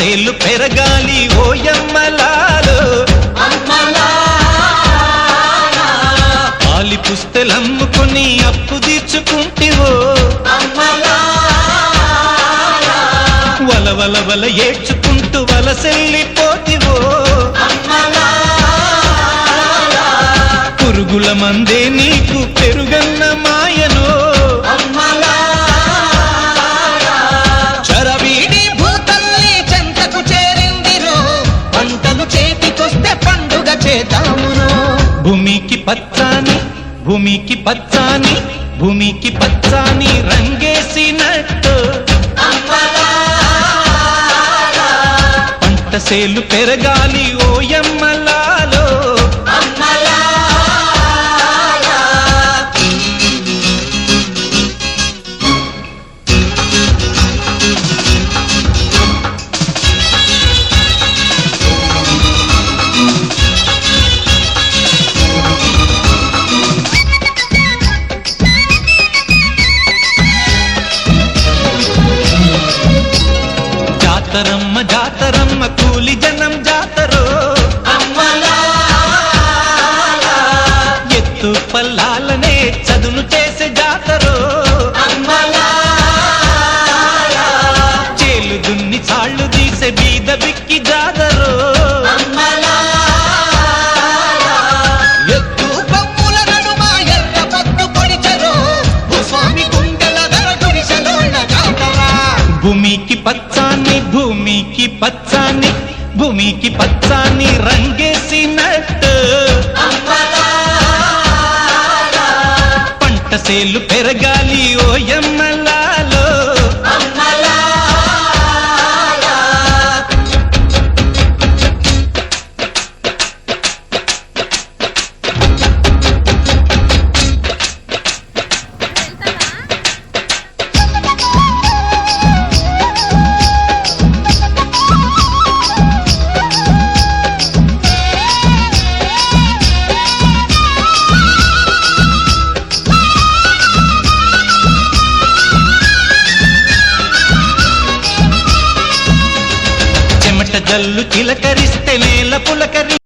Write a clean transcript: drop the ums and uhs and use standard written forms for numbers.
సేలు పెరగాలి ఓయమ్మలాలో పాలి పుస్తెలమ్ముకుని అప్పు తీర్చుకుంటివో వల వల వల ఏడ్చుకుంటూ వలసెల్లిపోతివో పురుగుల మందే నీకు పెరుగన్న మాయనో చరవీడి భూతల్లి చెంతకు చేరిందిరో పంటలు చేతికొస్తే పండుగ చేద్దామునో భూమికి పచ్చాని భూమికి పచ్చాని భూమికి పచ్చాని రంగేసినట్టు పంట సేలు పెరగాలి ఓయమ్మలాలో జాతరమ్మ జాతరమ్మ కూలి జనం జాతరో ఎత్తు పల్లాలనే చదును చేసే జాతరో చేలు దున్ని చాళ్ళు తీసే బీద బిక్కి జాతరో ఎత్తు పప్పుల నడుమ ఎర్ర పట్టు పొడిచెరో భూస్వామి గుండెల ధర గుడిసెలోన జాతరా భూమికి పచ్చాని భూమికి పచ్చాని భూమికి పచ్చాని రంగేసినట్టు పంట సేలు పెరగాలి ఓయమ్మలాలో చెమట జల్లు చిలకరిస్తే నేల పులకరి